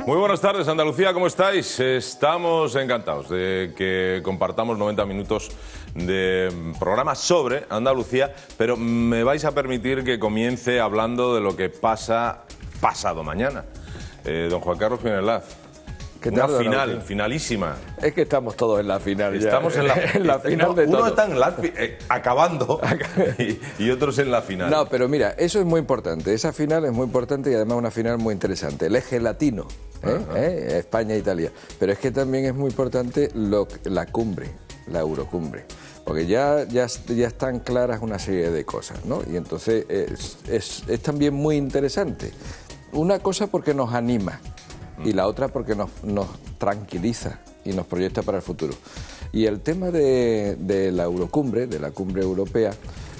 Muy buenas tardes, Andalucía, ¿cómo estáis? Estamos encantados de que compartamos 90 minutos de programa sobre Andalucía, pero me vais a permitir que comience hablando de lo que pasa pasado mañana. Don Juan Carlos Jiménez, una final, finalísima. Es que estamos todos en la final. Estamos ya. en la final de todo. Uno está en la acabando y otros en la final. No, pero mira, eso es muy importante. Esa final es muy importante y además una final muy interesante. El eje latino, España e Italia. Pero es que también es muy importante la cumbre, la Eurocumbre. Porque ya están claras una serie de cosas, ¿no? Y entonces es también muy interesante. Una cosa porque nos anima y la otra porque nos tranquiliza y nos proyecta para el futuro. Y el tema de la Eurocumbre, de la cumbre europea,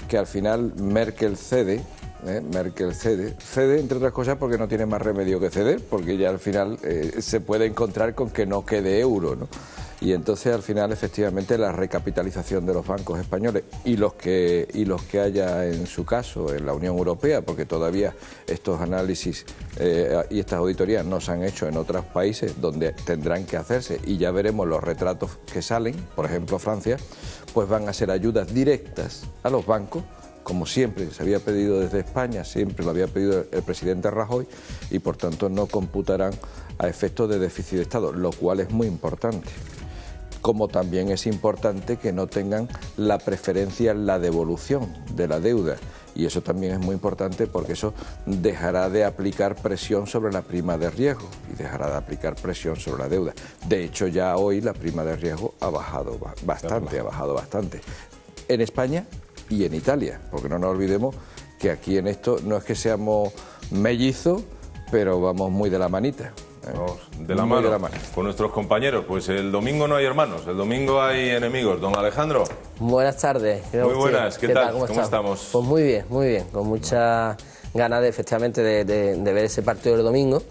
que al final Merkel cede entre otras cosas porque no tiene más remedio que ceder, porque ya al final se puede encontrar con que no quede euro, ¿no? Y entonces al final efectivamente la recapitalización de los bancos españoles y los que haya en su caso en la Unión Europea, porque todavía estos análisis y estas auditorías no se han hecho en otros países donde tendrán que hacerse, y ya veremos los retratos que salen, por ejemplo Francia, pues van a ser ayudas directas a los bancos, como siempre se había pedido desde España, siempre lo había pedido el presidente Rajoy, y por tanto no computarán a efectos de déficit de Estado, lo cual es muy importante. Como también es importante que no tengan la preferencia en la devolución de la deuda, y eso también es muy importante porque eso dejará de aplicar presión sobre la prima de riesgo y dejará de aplicar presión sobre la deuda. De hecho, ya hoy la prima de riesgo ha bajado bastante en España y en Italia, porque no nos olvidemos que aquí en esto no es que seamos mellizos, pero vamos muy de la manita. Vamos de la mano con nuestros compañeros. Pues el domingo no hay hermanos, el domingo hay enemigos. Don Alejandro. Buenas tardes. Muy buenas, ¿qué tal? ¿Cómo estamos? Pues muy bien, con muchas ganas efectivamente de ver ese partido del domingo.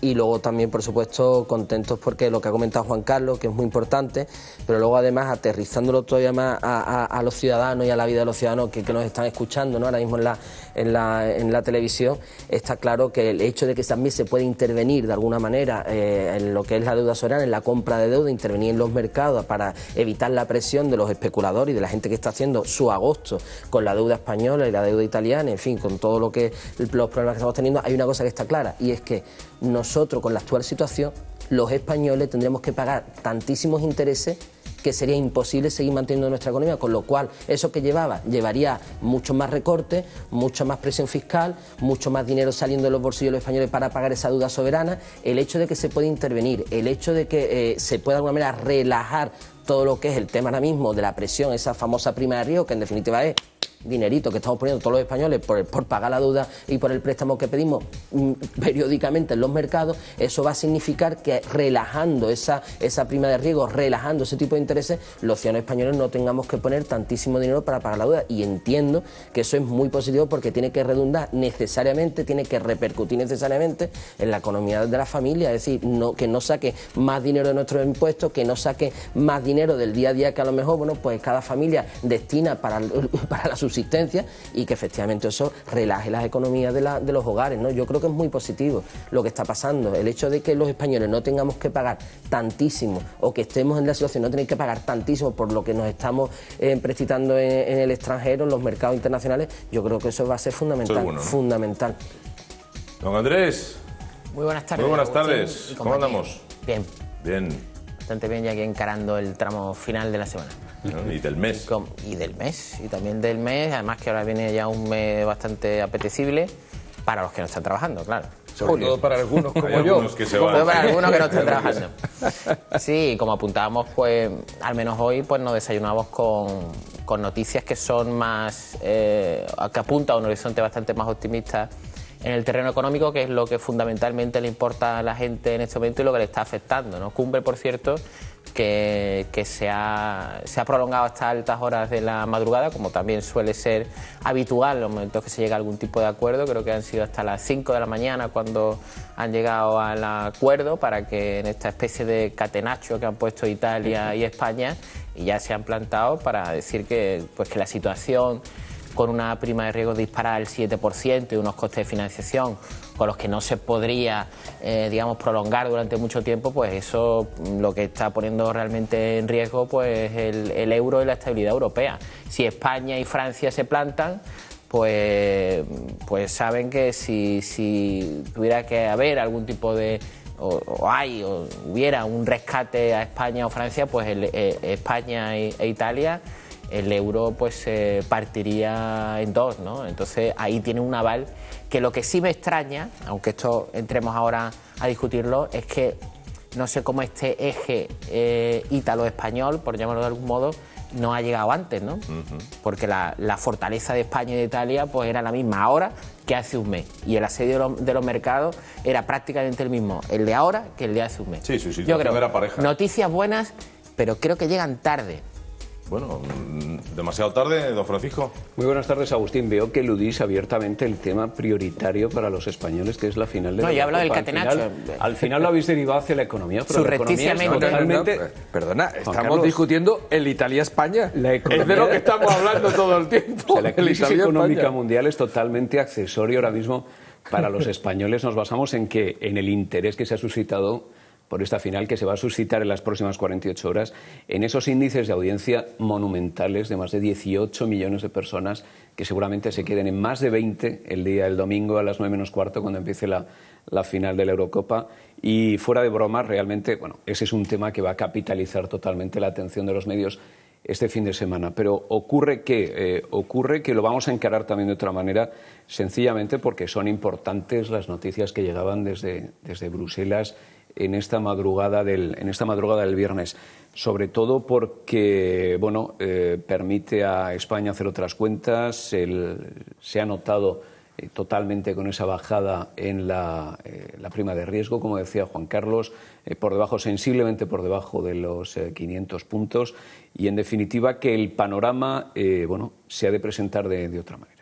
Y luego también, por supuesto, contentos porque lo que ha comentado Juan Carlos, que es muy importante, pero luego además aterrizándolo todavía más a los ciudadanos y a la vida de los ciudadanos que nos están escuchando, ¿no? Ahora mismo en la televisión, está claro que el hecho de que también se puede intervenir de alguna manera en lo que es la deuda soberana, en la compra de deuda, intervenir en los mercados para evitar la presión de los especuladores y de la gente que está haciendo su agosto con la deuda española y la deuda italiana, en fin, con todo lo que los problemas que estamos teniendo. Hay una cosa que está clara, y es que nosotros, con la actual situación, los españoles tendremos que pagar tantísimos intereses que sería imposible seguir manteniendo nuestra economía, con lo cual eso que llevaría mucho más recortes, mucha más presión fiscal, mucho más dinero saliendo de los bolsillos de los españoles para pagar esa deuda soberana. El hecho de que se pueda intervenir, el hecho de que se pueda de alguna manera relajar todo lo que es el tema ahora mismo de la presión, esa famosa prima de riesgo, que en definitiva es dinerito que estamos poniendo todos los españoles por pagar la deuda y por el préstamo que pedimos periódicamente en los mercados, eso va a significar que relajando esa prima de riesgo, relajando ese tipo de intereses, los ciudadanos españoles no tengamos que poner tantísimo dinero para pagar la deuda. Y entiendo que eso es muy positivo porque tiene que redundar necesariamente, tiene que repercutir necesariamente en la economía de la familia, es decir, que no saque más dinero de nuestros impuestos, que no saque más dinero del día a día que a lo mejor, bueno, pues cada familia destina para la subsistencia, y que efectivamente eso relaje las economías de los hogares, ¿no? Yo creo que es muy positivo lo que está pasando. El hecho de que los españoles no tengamos que pagar tantísimo, o que estemos en la situación de no tener que pagar tantísimo por lo que nos estamos prestando en el extranjero, en los mercados internacionales, yo creo que eso va a ser fundamental. Bueno, ¿no? Fundamental. Don Andrés. Muy buenas tardes. Muy buenas tardes. ¿Cómo andamos? Bien. Bien. Bastante bien, ya aquí encarando el tramo final de la semana. Y del mes. Y del mes, y también del mes, además que ahora viene ya un mes bastante apetecible para los que no están trabajando, claro. Sobre todo para algunos como yo. Algunos que se van. Para algunos que no están trabajando. Sí, como apuntábamos, pues al menos hoy pues nos desayunamos con noticias que son más, que apuntan a un horizonte bastante más optimista en el terreno económico, que es lo que fundamentalmente le importa a la gente en este momento y lo que le está afectando, ¿no? Cumbre, por cierto, que se ha prolongado hasta altas horas de la madrugada, como también suele ser habitual en los momentos que se llega a algún tipo de acuerdo. Creo que han sido hasta las 5 de la mañana cuando han llegado al acuerdo, para que en esta especie de catenaccio que han puesto Italia y España, y ya se han plantado para decir que la situación con una prima de riesgo disparada al 7% y unos costes de financiación con los que no se podría, digamos, prolongar durante mucho tiempo, pues eso lo que está poniendo realmente en riesgo pues el euro y la estabilidad europea. Si España y Francia se plantan, pues saben que si tuviera que haber algún tipo de hubiera un rescate a España o Francia, pues España e Italia, el euro pues se partiría en dos, ¿no? Entonces ahí tiene un aval que lo que sí me extraña, aunque esto entremos ahora a discutirlo, es que no sé cómo este eje ítalo-español, por llamarlo de algún modo, no ha llegado antes, ¿no? Porque la fortaleza de España y de Italia pues era la misma ahora que hace un mes, y el asedio de los mercados era prácticamente el mismo, el de ahora que el de hace un mes. Sí, yo creo, era pareja. Noticias buenas, pero creo que llegan tarde. Bueno, demasiado tarde, don Francisco. Muy buenas tardes, Agustín. Veo que eludís abiertamente el tema prioritario para los españoles, que es la final de la No, yo he hablado del Eurocopa. catenacho. Al final lo habéis derivado hacia la economía, pero la economía es totalmente... Perdona, estamos Carlos, discutiendo el Italia-España. La economía- Es de lo que estamos hablando todo el tiempo. O sea, la El crisis Italia-España. económica mundial es totalmente accesoria ahora mismo para los españoles. Nos basamos en el interés que se ha suscitado por esta final, que se va a suscitar en las próximas 48 horas, en esos índices de audiencia monumentales de más de 18 millones de personas, que seguramente se queden en más de 20 el día del domingo a las 9 menos cuarto, cuando empiece la final de la Eurocopa. Y fuera de broma, realmente, bueno, ese es un tema que va a capitalizar totalmente la atención de los medios este fin de semana. Pero ocurre que lo vamos a encarar también de otra manera, sencillamente porque son importantes las noticias que llegaban desde Bruselas en esta madrugada del viernes, sobre todo porque permite a España hacer otras cuentas. Se ha notado totalmente con esa bajada en la prima de riesgo, como decía Juan Carlos, sensiblemente por debajo de los 500 puntos, y en definitiva que el panorama se ha de presentar de otra manera.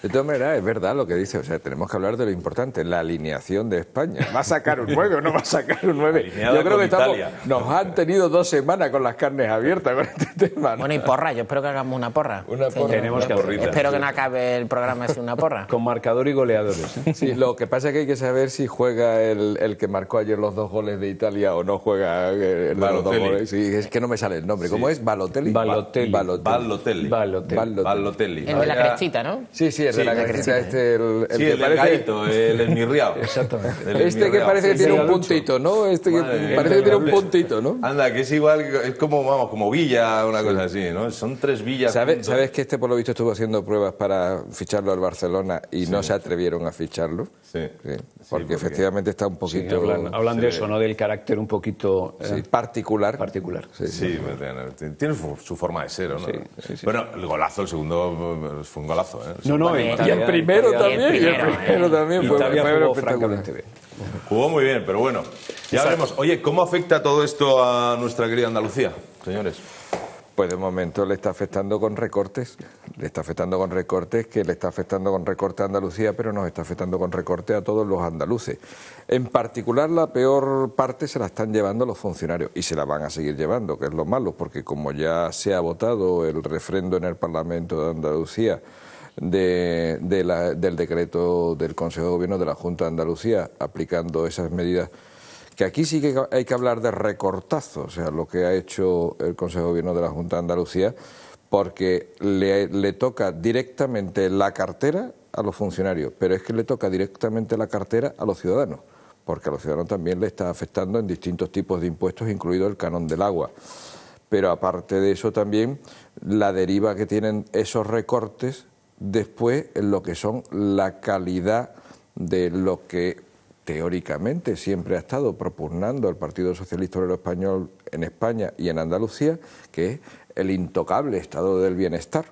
De todas maneras, es verdad lo que dice, o sea, tenemos que hablar de lo importante, la alineación de España. ¿Va a sacar un 9 o no va a sacar un 9? Alineada Yo creo con que Italia. nos han tenido 2 semanas con las carnes abiertas con este tema, ¿no? Bueno, y porra, yo espero que hagamos una porra. Una Señor. porra. Tenemos que hacer. Espero que no acabe el programa sin una porra. Con marcador y goleadores, ¿eh? Sí, lo que pasa es que hay que saber si juega el que marcó ayer los 2 goles de Italia o no juega el de los 2 Balotelli. goles. Sí, es que no me sale el nombre. ¿Cómo es? ¿Balotelli? Balotelli. Balotelli. El de la crestita, ¿no? Sí, el de la crestita, el Sí, que el parece... gaito, el esmirriado. Exactamente. Este que parece que tiene un puntito, ¿no? Este que Madre parece que tiene un puntito, ¿no? Anda, que es igual, es como Villa, una cosa así, ¿no? Son 3 Villas. ¿Sabes que este por lo visto estuvo haciendo pruebas para ficharlo al Barcelona y no se atrevieron a ficharlo? Sí. Porque efectivamente está un Sí, poquito... hablan de eso, ¿no? Del carácter un poquito particular. Sí, tiene su forma de ser, ¿no? Sí. Bueno, el golazo, el segundo, fue un golazo, ¿eh? No, Y el primero también, fue Italia jugó espectacular. francamente bien. Jugó muy bien, pero bueno, ya veremos. Oye, ¿cómo afecta todo esto a nuestra querida Andalucía, señores? Pues de momento le está afectando con recortes, que le está afectando con recortes a Andalucía, pero nos está afectando con recortes a todos los andaluces. En particular, la peor parte se la están llevando los funcionarios y se la van a seguir llevando, que es lo malo, porque como ya se ha votado el refrendo en el Parlamento de Andalucía del decreto del Consejo de Gobierno de la Junta de Andalucía aplicando esas medidas, que aquí sí que hay que hablar de recortazo, o sea, lo que ha hecho el Consejo de Gobierno de la Junta de Andalucía, porque le toca directamente la cartera a los funcionarios, pero es que le toca directamente la cartera a los ciudadanos, porque a los ciudadanos también le está afectando en distintos tipos de impuestos, incluido el canon del agua. Pero aparte de eso también, la deriva que tienen esos recortes después en lo que son la calidad de lo que teóricamente siempre ha estado propugnando el Partido Socialista Obrero Español en España y en Andalucía, que es el intocable estado del bienestar.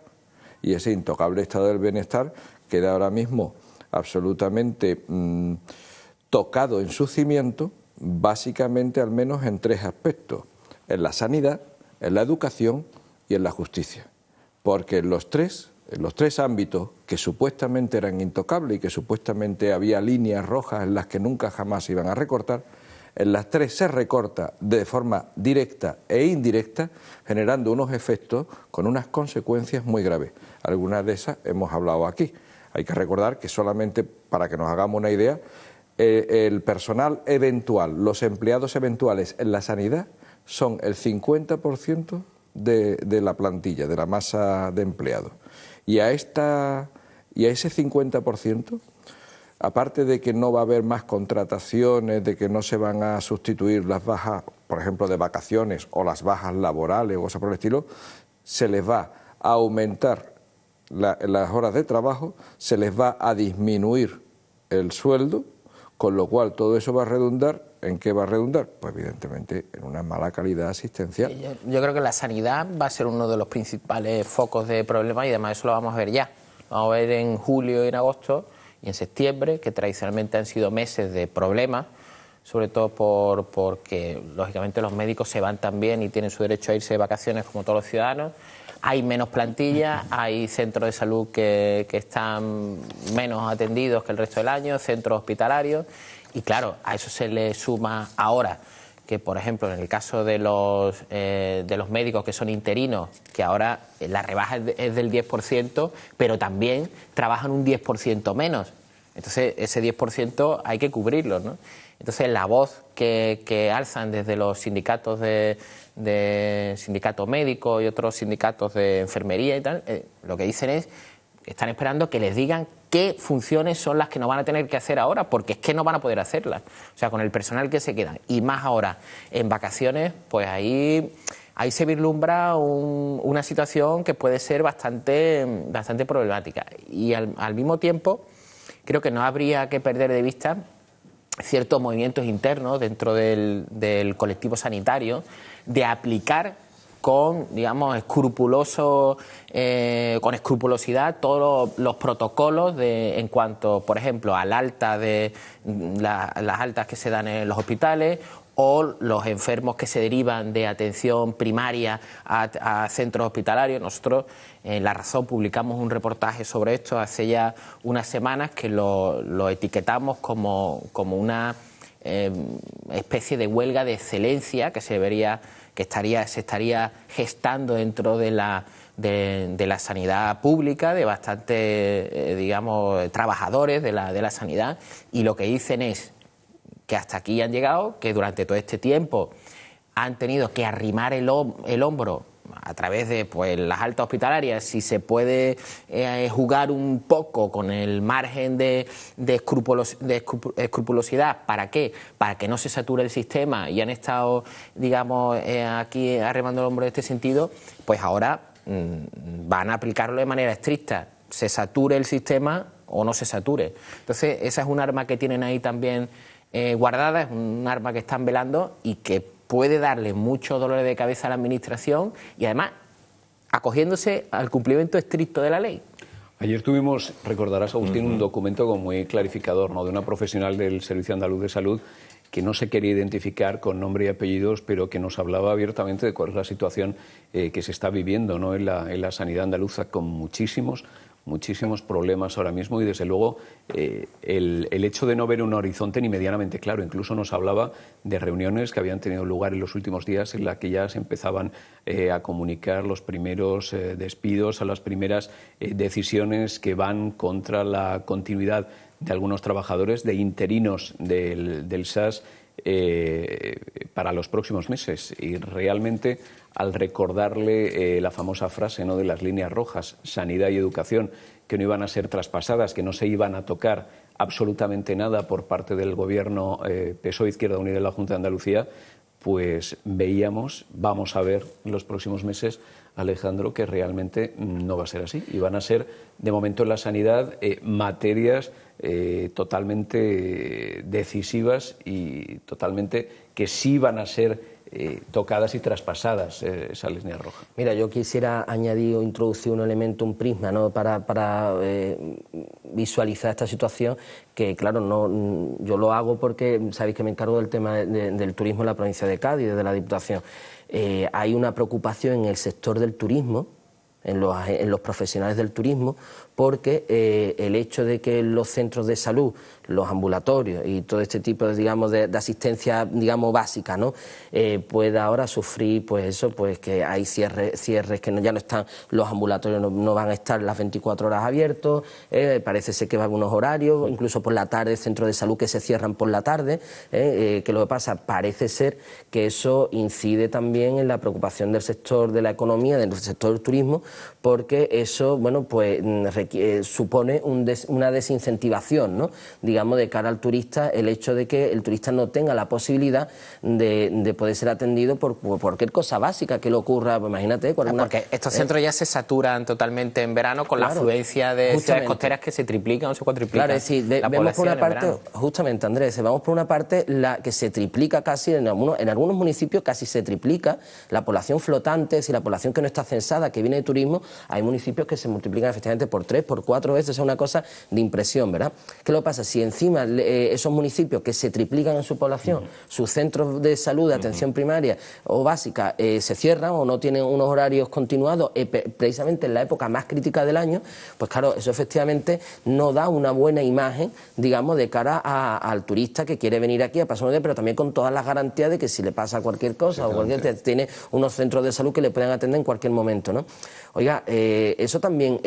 Y ese intocable estado del bienestar queda ahora mismo absolutamente tocado en su cimiento, básicamente al menos en 3 aspectos: en la sanidad, en la educación y en la justicia. Porque en los tres ámbitos que supuestamente eran intocables y que supuestamente había líneas rojas en las que nunca jamás se iban a recortar, En las tres se recorta de forma directa e indirecta, generando unos efectos con unas consecuencias muy graves. Algunas de esas hemos hablado aquí. Hay que recordar que solamente, para que nos hagamos una idea, el personal eventual, los empleados eventuales en la sanidad son el 50% de la plantilla, de la masa de empleados. Y a ese 50%, aparte de que no va a haber más contrataciones, de que no se van a sustituir las bajas, por ejemplo, de vacaciones o las bajas laborales o cosas por el estilo, se les va a aumentar las horas de trabajo, se les va a disminuir el sueldo, con lo cual todo eso va a redundar. ¿En qué va a redundar? Pues evidentemente en una mala calidad asistencial. Yo creo que la sanidad va a ser uno de los principales focos de problemas y además eso lo vamos a ver ya. Vamos a ver en julio y en agosto y en septiembre, que tradicionalmente han sido meses de problemas, sobre todo porque lógicamente los médicos se van también y tienen su derecho a irse de vacaciones como todos los ciudadanos. Hay menos plantilla, hay centros de salud que están menos atendidos que el resto del año, centros hospitalarios. Y claro, a eso se le suma ahora que, por ejemplo, en el caso de los médicos que son interinos, que ahora la rebaja es del 10%, pero también trabajan un 10% menos. Entonces, ese 10% hay que cubrirlo, ¿no? Entonces, la voz que alzan desde los sindicatos de sindicato médico y otros sindicatos de enfermería y tal, lo que dicen es que están esperando que les digan qué funciones son las que no van a tener que hacer ahora, porque es que no van a poder hacerlas. O sea, con el personal que se queda y más ahora en vacaciones, pues ahí se vislumbra una situación que puede ser bastante problemática. Y al mismo tiempo, creo que no habría que perder de vista ciertos movimientos internos dentro del colectivo sanitario de aplicar con, digamos, con escrupulosidad todos los protocolos en cuanto, por ejemplo, al alta de las altas que se dan en los hospitales o los enfermos que se derivan de atención primaria a centros hospitalarios. Nosotros en La Razón publicamos un reportaje sobre esto hace ya unas semanas que lo etiquetamos como una especie de huelga de excelencia que se estaría gestando dentro de la sanidad pública, de bastantes, digamos, trabajadores de la sanidad, y lo que dicen es que hasta aquí han llegado, que durante todo este tiempo han tenido que arrimar el hombro a través de las altas hospitalarias, si se puede jugar un poco con el margen de escrupulosidad. ¿Para qué? Para que no se sature el sistema, y han estado, digamos, aquí arrimando el hombro en este sentido. Pues ahora van a aplicarlo de manera estricta, se sature el sistema o no se sature. Entonces, esa es un arma que tienen ahí también guardada, es un arma que están velando y que puede darle mucho dolor de cabeza a la Administración y además acogiéndose al cumplimiento estricto de la ley. Ayer tuvimos, recordarás, Agustín, un documento como muy clarificador, ¿no?, de una profesional del Servicio Andaluz de Salud que no se quería identificar con nombre y apellidos, pero que nos hablaba abiertamente de cuál es la situación que se está viviendo, ¿no?, en la sanidad andaluza, con muchísimos problemas ahora mismo, y desde luego el hecho de no ver un horizonte ni medianamente claro. Incluso nos hablaba de reuniones que habían tenido lugar en los últimos días en las que ya se empezaban a comunicar los primeros despidos, a las primeras decisiones que van contra la continuidad de algunos trabajadores, de interinos del SAS para los próximos meses. Y realmente, al recordarle la famosa frase, ¿no?, de las líneas rojas, sanidad y educación, que no iban a ser traspasadas, que no se iban a tocar absolutamente nada por parte del Gobierno PSOE, Izquierda Unida y la Junta de Andalucía, pues vamos a ver en los próximos meses, Alejandro, que realmente no va a ser así. Y van a ser, de momento en la sanidad, materias totalmente decisivas y totalmente que sí van a ser tocadas y traspasadas esa línea roja. Mira, yo quisiera añadir o introducir un elemento, un prisma, ¿no?, para visualizar esta situación, que claro, yo lo hago porque sabéis que me encargo del tema del turismo en la provincia de Cádiz, desde la Diputación. Hay una preocupación en el sector del turismo, en los profesionales del turismo, porque el hecho de que los centros de salud, los ambulatorios y todo este tipo de, digamos, de asistencia, digamos, básica, ¿no? Pueda ahora sufrir, pues eso, pues que hay cierres que ya no están, los ambulatorios no van a estar las 24 horas abiertos, parece ser que va a haber unos horarios, incluso por la tarde, centros de salud que se cierran por la tarde, que lo que pasa, parece ser que eso incide también en la preocupación del sector de la economía, del sector del turismo, porque eso, bueno, pues supone una desincentivación, ¿no? Digamos, de cara al turista, el hecho de que el turista no tenga la posibilidad de poder ser atendido por cualquier cosa básica que le ocurra, pues imagínate. Porque estos centros ya se saturan totalmente en verano con la afluencia de ciudades costeras que se triplican o se cuatriplican. Claro, es decir, vemos por una parte, justamente Andrés, vamos por una parte la que se triplica casi, en algunos municipios casi se triplica la población flotante, si la población que no está censada, que viene de turismo, hay municipios que se multiplican efectivamente por 3, por 4 veces, es una cosa de impresión, ¿verdad? ¿Qué lo pasa? Si encima esos municipios que se triplican en su población, sus centros de salud, de atención primaria o básica, se cierran o no tienen unos horarios continuados, precisamente en la época más crítica del año, pues claro, eso efectivamente no da una buena imagen, digamos, de cara al turista que quiere venir aquí a pasar un día, pero también con todas las garantías de que si le pasa cualquier cosa o cualquier, tiene unos centros de salud que le pueden atender en cualquier momento, ¿no? Oiga, eso también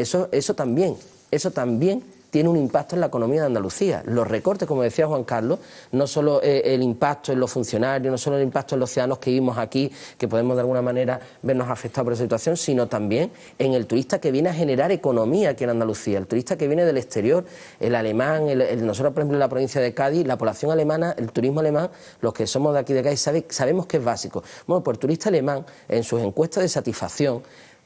tiene un impacto en la economía de Andalucía. Los recortes, como decía Juan Carlos, no solo el impacto en los funcionarios, no solo el impacto en los ciudadanos que vivimos aquí, que podemos de alguna manera vernos afectados por esa situación, sino también en el turista que viene a generar economía aquí en Andalucía, el turista que viene del exterior, el alemán, nosotros, por ejemplo, en la provincia de Cádiz, la población alemana, el turismo alemán, los que somos de aquí de Cádiz sabemos que es básico. Bueno, pues el turista alemán, en sus encuestas de satisfacción,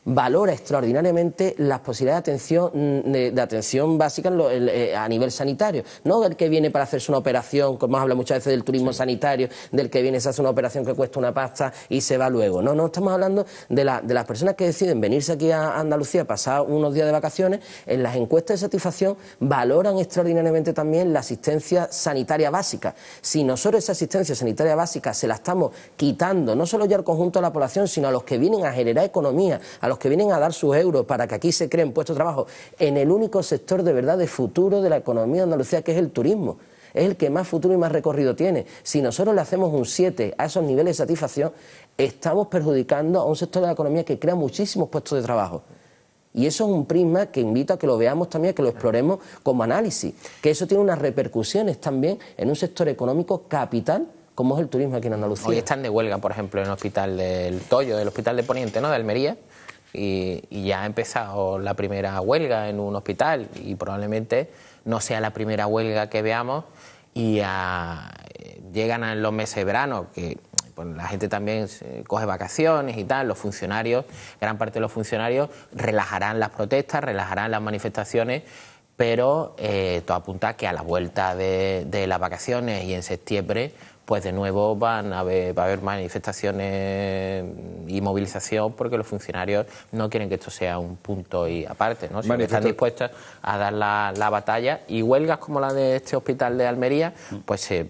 valora extraordinariamente las posibilidades de atención básica a nivel sanitario. No del que viene para hacerse una operación, como hemos hablado muchas veces del turismo sanitario, del que viene, se hace una operación que cuesta una pasta y se va luego. No estamos hablando de las personas que deciden venirse aquí a Andalucía a pasar unos días de vacaciones. En las encuestas de satisfacción valoran extraordinariamente también la asistencia sanitaria básica. Si nosotros esa asistencia sanitaria básica se la estamos quitando, no solo ya al conjunto de la población, sino a los que vienen a generar economía, a los que vienen a dar sus euros para que aquí se creen puestos de trabajo, en el único sector de verdad de futuro de la economía de Andalucía, que es el turismo, es el que más futuro y más recorrido tiene. Si nosotros le hacemos un 7 a esos niveles de satisfacción, estamos perjudicando a un sector de la economía que crea muchísimos puestos de trabajo. Y eso es un prisma que invito a que lo veamos también, a que lo exploremos como análisis, que eso tiene unas repercusiones también en un sector económico capital como es el turismo aquí en Andalucía. Hoy están de huelga, por ejemplo, en el Hospital del Toyo, del Hospital de Poniente, ¿no?, de Almería, y ya ha empezado la primera huelga en un hospital y probablemente no sea la primera huelga que veamos, y llegan en los meses de verano, que pues, la gente también coge vacaciones y tal, los funcionarios, gran parte de los funcionarios relajarán las protestas, relajarán las manifestaciones, pero todo apunta a que a la vuelta de las vacaciones y en septiembre, pues de nuevo va a haber manifestaciones y movilización, porque los funcionarios no quieren que esto sea un punto y aparte, ¿no? Sino que están dispuestos a dar la batalla, y huelgas como la de este hospital de Almería, pues se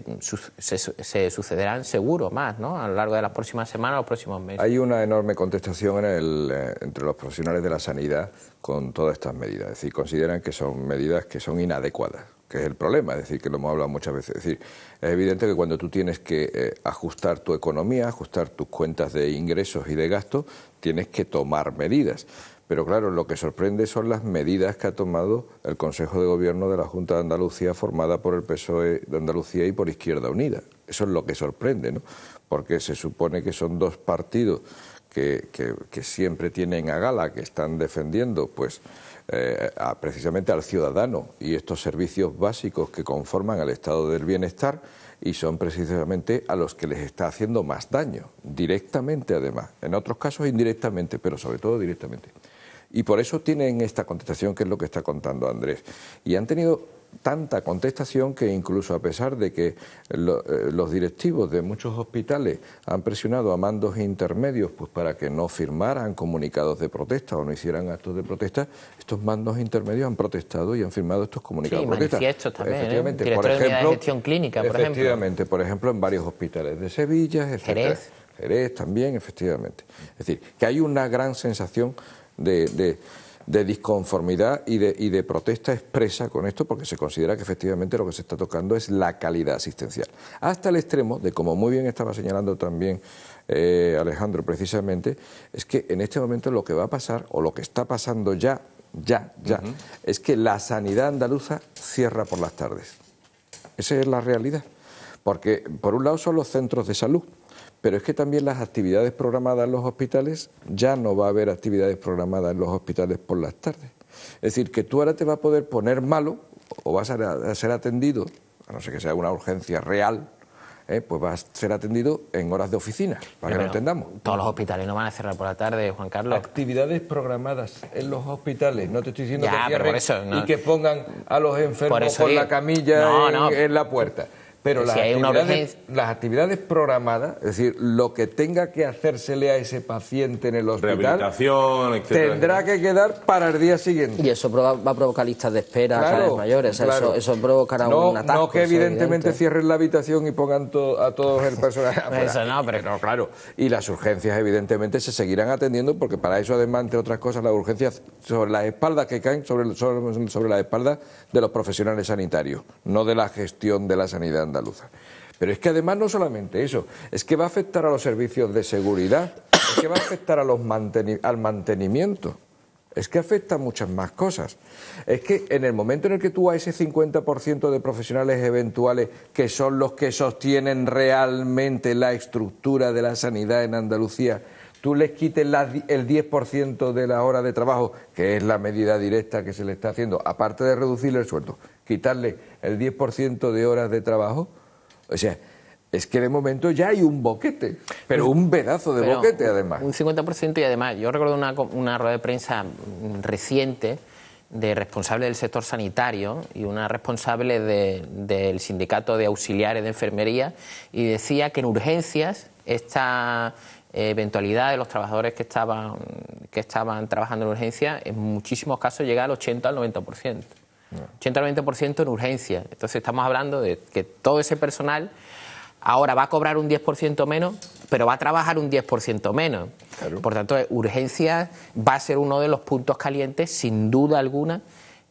sucederán seguro más, ¿no?, a lo largo de las próximas semanas o los próximos meses. Hay una enorme contestación entre los profesionales de la sanidad con todas estas medidas, es decir, consideran que son medidas que son inadecuadas, que es el problema, es decir, que lo hemos hablado muchas veces. Es decir, es evidente que cuando tú tienes que ajustar tu economía, ajustar tus cuentas de ingresos y de gastos, tienes que tomar medidas. Pero claro, lo que sorprende son las medidas que ha tomado el Consejo de Gobierno de la Junta de Andalucía, formada por el PSOE de Andalucía y por Izquierda Unida. Eso es lo que sorprende, ¿no? Porque se supone que son dos partidos que siempre tienen a gala, que están defendiendo pues precisamente al ciudadano y estos servicios básicos que conforman el estado del bienestar, y son precisamente a los que les está haciendo más daño, directamente además, en otros casos indirectamente, pero sobre todo directamente. Y por eso tienen esta contestación, que es lo que está contando Andrés. Y han tenido tanta contestación que incluso a pesar de que los directivos de muchos hospitales han presionado a mandos intermedios pues para que no firmaran comunicados de protesta o no hicieran actos de protesta, estos mandos intermedios han protestado y han firmado estos comunicados de protesta. Manifiestos también, efectivamente, Director de Unidad de Gestión Clínica, por ejemplo. Efectivamente, por ejemplo, en varios hospitales de Sevilla, etcétera. Jerez también, efectivamente. Es decir, que hay una gran sensación de de disconformidad y de protesta expresa con esto, porque se considera que efectivamente lo que se está tocando es la calidad asistencial. Hasta el extremo de, como muy bien estaba señalando también Alejandro precisamente, es que en este momento lo que va a pasar, o lo que está pasando ya, es que la sanidad andaluza cierra por las tardes. Esa es la realidad. Porque, por un lado, son los centros de salud, pero es que también las actividades programadas en los hospitales, ya no va a haber actividades programadas en los hospitales por las tardes. Es decir, que tú ahora te vas a poder poner malo o vas a ser atendido, a no ser que sea una urgencia real, pues vas a ser atendido en horas de oficina, para que lo entendamos. Todos los hospitales no van a cerrar por la tarde, Juan Carlos. Actividades programadas en los hospitales, no te estoy diciendo Ya, que cierren eso, no. y que pongan a los enfermos con la camilla en la puerta. Pero si las actividades programadas, es decir, lo que tenga que hacérsele a ese paciente en el hospital, rehabilitación, etcétera, tendrá que quedar para el día siguiente. Y eso va a provocar listas de espera cada vez mayores. Claro. Eso provocará un atasco. No que evidentemente cierren la habitación y pongan a todos el personal afuera. Eso no, pero no, claro. Y las urgencias evidentemente se seguirán atendiendo, porque para eso además, entre otras cosas, las urgencias sobre las espaldas que caen sobre las espaldas de los profesionales sanitarios, no de la gestión de la sanidad andaluza. Pero es que además no solamente eso, es que va a afectar a los servicios de seguridad, es que va a afectar al mantenimiento, es que afecta a muchas más cosas. Es que en el momento en el que tú a ese 50% de profesionales eventuales, que son los que sostienen realmente la estructura de la sanidad en Andalucía, tú les quites el 10% de la hora de trabajo, que es la medida directa que se le está haciendo, aparte de reducirle el sueldo, quitarle el 10% de horas de trabajo, o sea, es que de momento ya hay un boquete, pero un pedazo de boquete además. Un 50%, y además, yo recuerdo una rueda de prensa reciente de responsable del sector sanitario y una responsable del sindicato de auxiliares de enfermería, y decía que en urgencias esta eventualidad de los trabajadores que estaban trabajando en urgencia en muchísimos casos llega al 80 al 90%. 80 al 90% en urgencia. Entonces estamos hablando de que todo ese personal ahora va a cobrar un 10% menos, pero va a trabajar un 10% menos. Claro. Por tanto, urgencias va a ser uno de los puntos calientes, sin duda alguna,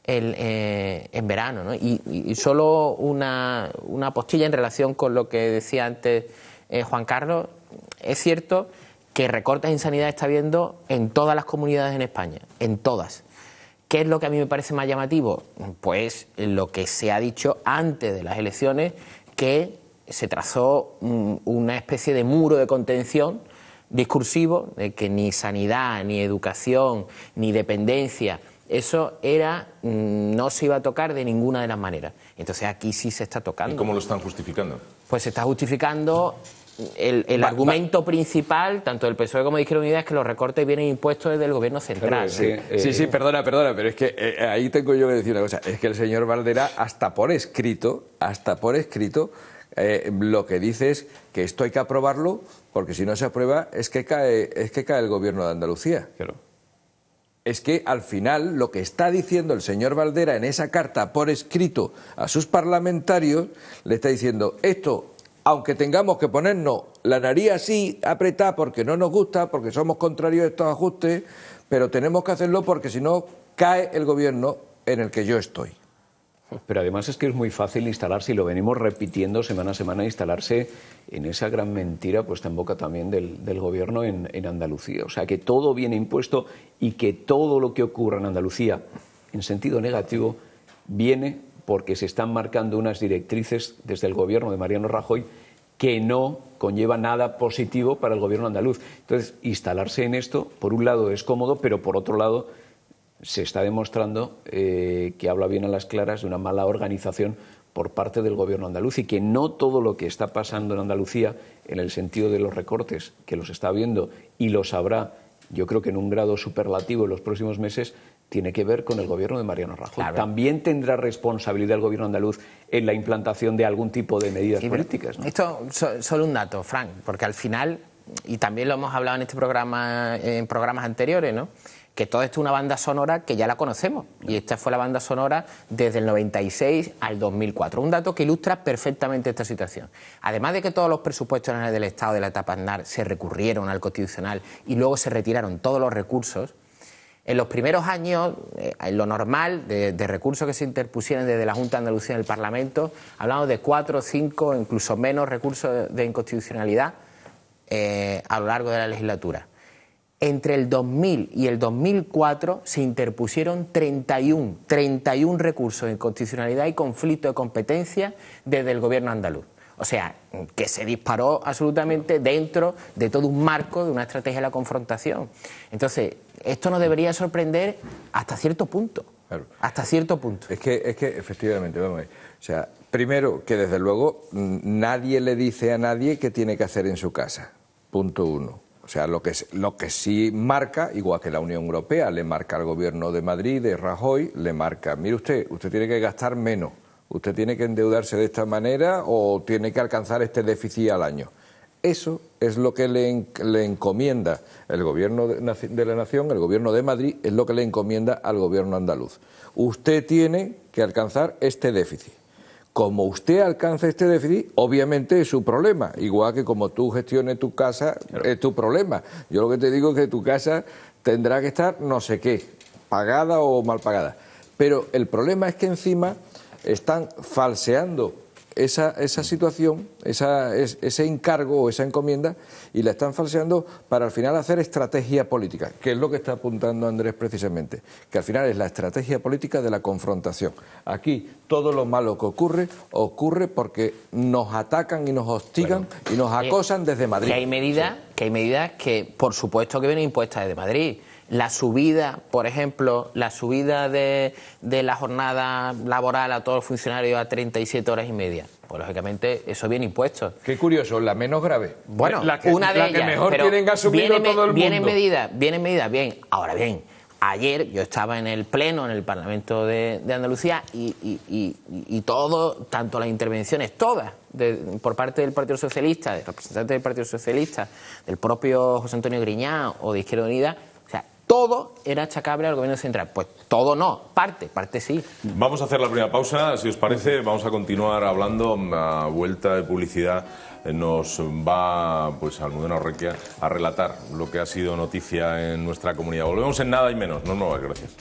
en verano, ¿no? Y solo una postilla en relación con lo que decía antes Juan Carlos. Es cierto que recortes en sanidad está habiendo en todas las comunidades en España, en todas. ¿Qué es lo que a mí me parece más llamativo? Pues lo que se ha dicho antes de las elecciones, que se trazó una especie de muro de contención discursivo, de que ni sanidad, ni educación, ni dependencia, eso no se iba a tocar de ninguna de las maneras. Entonces aquí sí se está tocando. ¿Y cómo lo están justificando? Pues se está justificando el argumento principal, tanto del PSOE como de Izquierda Unida, es que los recortes vienen impuestos desde el gobierno central. Sí, perdona, pero es que ahí tengo yo que decir una cosa. Es que el señor Valdera, hasta por escrito, lo que dice es que esto hay que aprobarlo, porque si no se aprueba es que cae el gobierno de Andalucía. Claro. Es que al final lo que está diciendo el señor Valdera en esa carta por escrito a sus parlamentarios, le está diciendo esto, aunque tengamos que ponernos la nariz así apretada porque no nos gusta, porque somos contrarios a estos ajustes, pero tenemos que hacerlo porque si no cae el gobierno en el que yo estoy. Pero además es que es muy fácil instalarse, y lo venimos repitiendo semana a semana, instalarse en esa gran mentira puesta en boca también del gobierno en Andalucía. O sea, que todo viene impuesto y que todo lo que ocurra en Andalucía, en sentido negativo, viene porque se están marcando unas directrices desde el gobierno de Mariano Rajoy que no conlleva nada positivo para el gobierno andaluz. Entonces, instalarse en esto, por un lado es cómodo, pero por otro lado se está demostrando que habla bien a las claras de una mala organización por parte del gobierno andaluz, y que no todo lo que está pasando en Andalucía, en el sentido de los recortes, que los está viendo y los habrá, yo creo que en un grado superlativo en los próximos meses, tiene que ver con el gobierno de Mariano Rajoy. Claro. También tendrá responsabilidad el gobierno andaluz en la implantación de algún tipo de medidas políticas, ¿no? Esto solo un dato, Frank, porque al final, y también lo hemos hablado en este programa, en programas anteriores, ¿no?, que todo esto es una banda sonora que ya la conocemos, y esta fue la banda sonora desde el 96 al 2004. Un dato que ilustra perfectamente esta situación. Además de que todos los presupuestos generales del Estado de la etapa Aznar se recurrieron al Constitucional y luego se retiraron todos los recursos, En los primeros años, en lo normal, de recursos que se interpusieran desde la Junta de Andalucía en el Parlamento, hablamos de 4, 5, incluso menos recursos de inconstitucionalidad a lo largo de la legislatura. Entre el 2000 y el 2004 se interpusieron 31 recursos de inconstitucionalidad y conflicto de competencia desde el gobierno andaluz. O sea, que se disparó absolutamente dentro de todo un marco de una estrategia de la confrontación. Entonces, esto nos debería sorprender hasta cierto punto. Claro. Hasta cierto punto. Es que efectivamente, vamos a ver. O sea, primero, que desde luego nadie le dice a nadie qué tiene que hacer en su casa. Punto uno. O sea, lo que sí marca, igual que la Unión Europea, le marca al gobierno de Madrid, de Rajoy, le marca, mire usted tiene que gastar menos. Usted tiene que endeudarse de esta manera o tiene que alcanzar este déficit al año. Eso es lo que le encomienda el Gobierno de la Nación, el Gobierno de Madrid, es lo que le encomienda al Gobierno andaluz. Usted tiene que alcanzar este déficit. Como usted alcance este déficit, obviamente es su problema. Igual que como tú gestiones tu casa, es tu problema. Yo lo que te digo es que tu casa tendrá que estar no sé qué, pagada o mal pagada. Pero el problema es que encima están falseando esa situación, ese encargo o esa encomienda, y la están falseando para al final hacer estrategia política, que es lo que está apuntando Andrés precisamente, que al final es la estrategia política de la confrontación. Aquí todo lo malo que ocurre porque nos atacan y nos hostigan y nos acosan desde Madrid. Que hay medidas que por supuesto que vienen impuestas desde Madrid. La subida, por ejemplo, la subida de la jornada laboral a todos los funcionarios a 37 horas y media. Pues lógicamente eso viene impuesto. Qué curioso, la menos grave. Bueno, una de ellas, que mejor tienen que asumirlo todo el mundo. Vienen medidas, bien. Ahora bien, ayer yo estaba en el Pleno, en el Parlamento de Andalucía y todo, tanto las intervenciones, todas, por parte del Partido Socialista, de representantes del Partido Socialista, del propio José Antonio Griñán o de Izquierda Unida, o sea, todo era achacable al Gobierno central. Pues todo no, parte sí. Vamos a hacer la primera pausa, si os parece, vamos a continuar hablando. A vuelta de publicidad nos va pues Almudena Orrequia a relatar lo que ha sido noticia en nuestra comunidad. Volvemos en nada y menos, no os mováis, gracias.